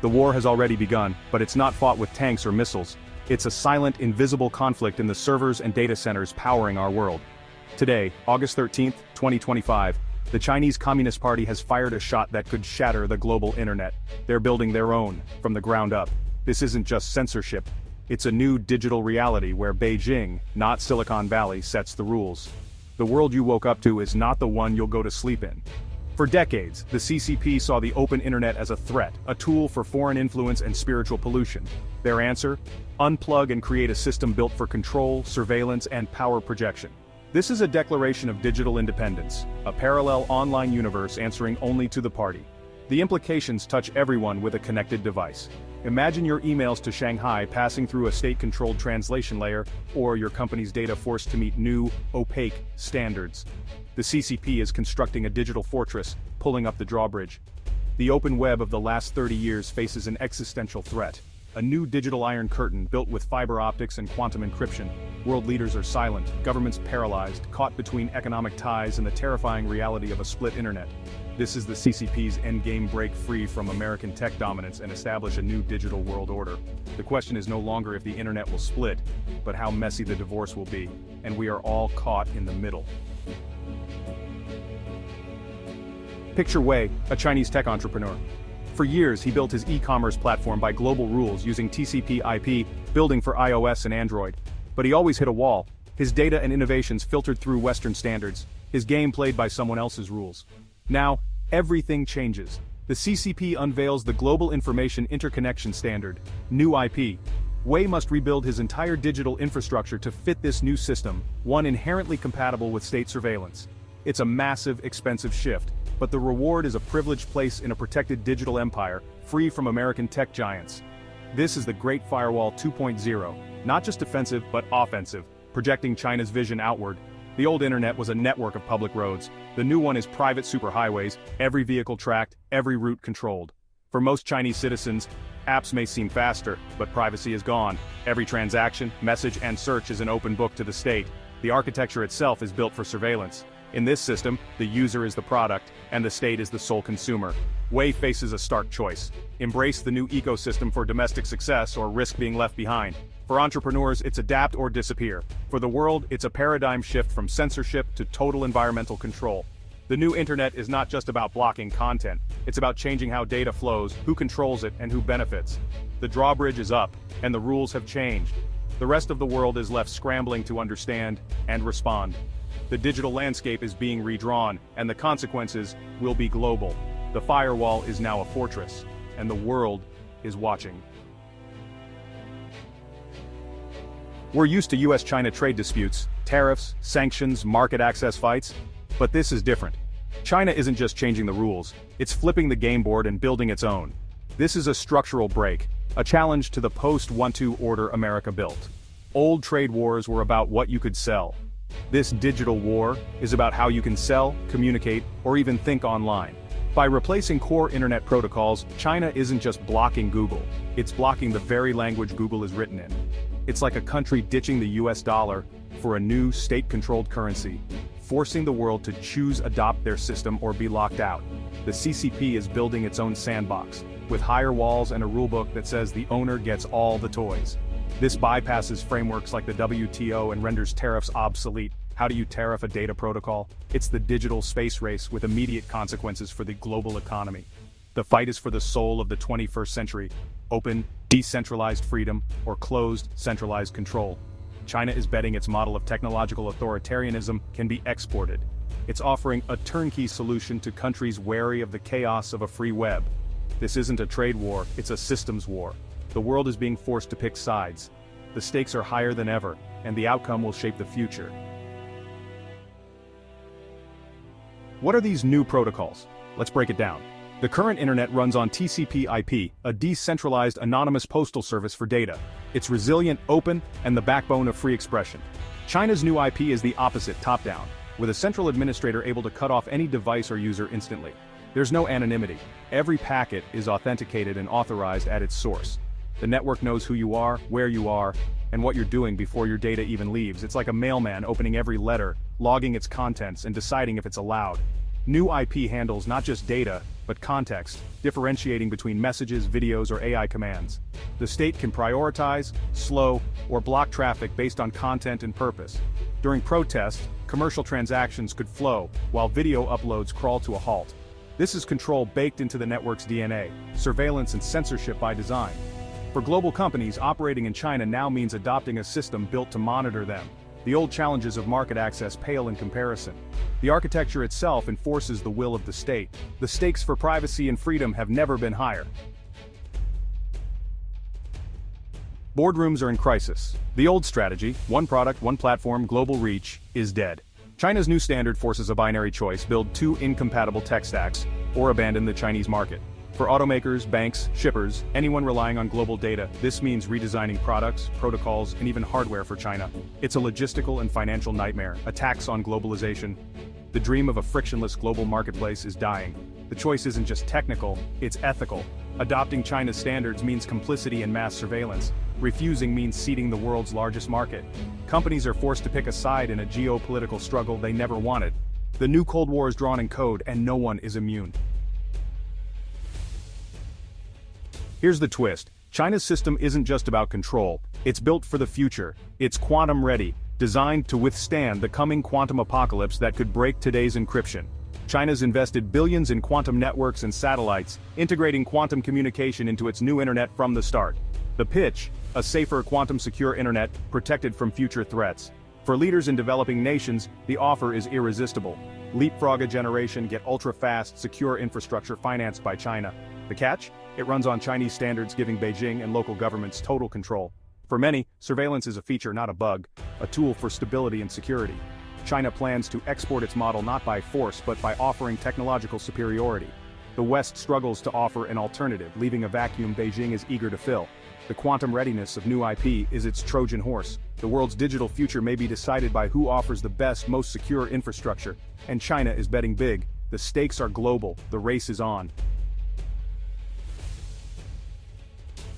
The war has already begun, but it's not fought with tanks or missiles. It's a silent, invisible conflict in the servers and data centers powering our world. Today, August 13, 2025, the Chinese Communist Party has fired a shot that could shatter the global internet. They're building their own, from the ground up. This isn't just censorship. It's a new digital reality where Beijing, not Silicon Valley, sets the rules. The world you woke up to is not the one you'll go to sleep in. For decades, the CCP saw the open internet as a threat, a tool for foreign influence and spiritual pollution. Their answer? Unplug and create a system built for control, surveillance, and power projection. This is a declaration of digital independence, a parallel online universe answering only to the party. The implications touch everyone with a connected device. Imagine your emails to Shanghai passing through a state-controlled translation layer, or your company's data forced to meet new, opaque standards. The CCP is constructing a digital fortress, pulling up the drawbridge. The open web of the last 30 years faces an existential threat. A new digital iron curtain built with fiber optics and quantum encryption. World leaders are silent, governments paralyzed, caught between economic ties and the terrifying reality of a split internet. This is the CCP's endgame: break free from American tech dominance and establish a new digital world order. The question is no longer if the internet will split, but how messy the divorce will be, and we are all caught in the middle. Picture Wei, a Chinese tech entrepreneur. For years, he built his e-commerce platform by global rules using TCP/IP, building for iOS and Android. But he always hit a wall. His data and innovations filtered through Western standards, his game played by someone else's rules. Now, everything changes. The CCP unveils the Global Information Interconnection Standard, new IP. Wei must rebuild his entire digital infrastructure to fit this new system, one inherently compatible with state surveillance. It's a massive, expensive shift, but the reward is a privileged place in a protected digital empire, free from American tech giants. This is the Great Firewall 2.0, not just defensive but offensive, projecting China's vision outward. The old internet was a network of public roads. The new one is private superhighways, every vehicle tracked, every route controlled. For most Chinese citizens, apps may seem faster, but privacy is gone. Every transaction, message, and search is an open book to the state. The architecture itself is built for surveillance. In this system, the user is the product, and the state is the sole consumer. Wei faces a stark choice: embrace the new ecosystem for domestic success or risk being left behind. For entrepreneurs, it's adapt or disappear. For the world, it's a paradigm shift from censorship to total environmental control. The new internet is not just about blocking content, it's about changing how data flows, who controls it, and who benefits. The drawbridge is up, and the rules have changed. The rest of the world is left scrambling to understand and respond. The digital landscape is being redrawn, and the consequences will be global. The firewall is now a fortress, and the world is watching. We're used to US-China trade disputes, tariffs, sanctions, market access fights, but this is different. China isn't just changing the rules, it's flipping the game board and building its own. This is a structural break, a challenge to the post-1-2 order America built. Old trade wars were about what you could sell. This digital war is about how you can sell, communicate, or even think online. By replacing core internet protocols, China isn't just blocking Google, it's blocking the very language Google is written in. It's like a country ditching the US dollar for a new state-controlled currency, forcing the world to choose adopt their system or be locked out. The CCP is building its own sandbox, with higher walls and a rulebook that says the owner gets all the toys. This bypasses frameworks like the WTO and renders tariffs obsolete. How do you tariff a data protocol? It's the digital space race with immediate consequences for the global economy. The fight is for the soul of the 21st century: open, decentralized freedom, or closed, centralized control. China is betting its model of technological authoritarianism can be exported. It's offering a turnkey solution to countries wary of the chaos of a free web. This isn't a trade war, it's a systems war. The world is being forced to pick sides. The stakes are higher than ever, and the outcome will shape the future. What are these new protocols? Let's break it down. The current internet runs on TCP/IP, a decentralized anonymous postal service for data. It's resilient, open, and the backbone of free expression. China's new IP is the opposite, top-down, with a central administrator able to cut off any device or user instantly. There's no anonymity. Every packet is authenticated and authorized at its source. The network knows who you are, where you are, and what you're doing before your data even leaves. It's like a mailman opening every letter, logging its contents, and deciding if it's allowed. New IP handles not just data, but context, differentiating between messages, videos, or AI commands. The state can prioritize, slow, or block traffic based on content and purpose. During protests, commercial transactions could flow, while video uploads crawl to a halt. This is control baked into the network's DNA, surveillance and censorship by design. For global companies, operating in China now means adopting a system built to monitor them. The old challenges of market access pale in comparison. The architecture itself enforces the will of the state. The stakes for privacy and freedom have never been higher. Boardrooms are in crisis. The old strategy, one product, one platform, global reach, is dead. China's new standard forces a binary choice: build two incompatible tech stacks, or abandon the Chinese market. For automakers, banks, shippers, anyone relying on global data, this means redesigning products, protocols, and even hardware for China. It's a logistical and financial nightmare, a tax on globalization. The dream of a frictionless global marketplace is dying. The choice isn't just technical, it's ethical. Adopting China's standards means complicity and mass surveillance. Refusing means ceding the world's largest market. Companies are forced to pick a side in a geopolitical struggle they never wanted. The new Cold War is drawn in code, and no one is immune. Here's the twist. China's system isn't just about control. It's built for the future. It's quantum ready, designed to withstand the coming quantum apocalypse that could break today's encryption. China's invested billions in quantum networks and satellites, integrating quantum communication into its new internet from the start. The pitch: a safer quantum-secure internet, protected from future threats. For leaders in developing nations, the offer is irresistible. Leapfrog a generation, get ultra-fast, secure infrastructure financed by China. The catch? It runs on Chinese standards, giving Beijing and local governments total control. For many, surveillance is a feature, not a bug, a tool for stability and security. China plans to export its model not by force but by offering technological superiority. The West struggles to offer an alternative, leaving a vacuum Beijing is eager to fill. The quantum readiness of new IP is its Trojan horse. The world's digital future may be decided by who offers the best, most secure infrastructure, and China is betting big. The stakes are global, the race is on.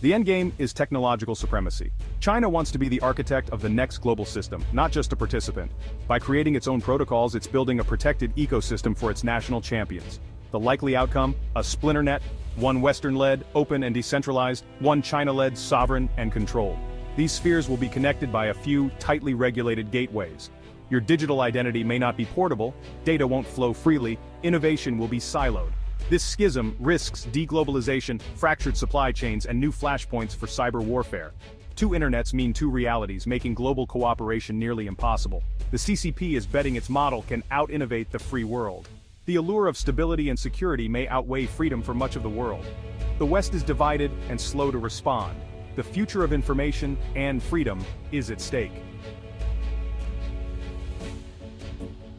The endgame is technological supremacy. China wants to be the architect of the next global system, not just a participant. By creating its own protocols, it's building a protected ecosystem for its national champions. The likely outcome? A splinter net, one Western-led, open and decentralized, one China-led, sovereign and controlled. These spheres will be connected by a few tightly regulated gateways. Your digital identity may not be portable, data won't flow freely, innovation will be siloed. This schism risks deglobalization, fractured supply chains, and new flashpoints for cyber warfare. Two internets mean two realities, making global cooperation nearly impossible. The CCP is betting its model can out-innovate the free world. The allure of stability and security may outweigh freedom for much of the world. The West is divided and slow to respond. The future of information and freedom is at stake.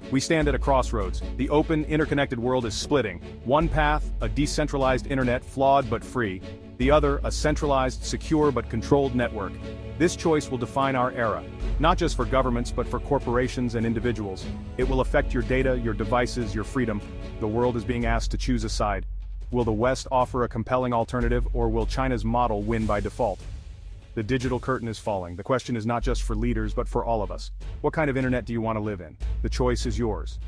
We stand at a crossroads. The open, interconnected world is splitting. One path, a decentralized internet, flawed but free. The other, a centralized, secure but controlled network. This choice will define our era, not just for governments but for corporations and individuals. It will affect your data, your devices, your freedom. The world is being asked to choose a side. Will the West offer a compelling alternative, or will China's model win by default? The digital curtain is falling. The question is not just for leaders but for all of us. What kind of internet do you want to live in? The choice is yours.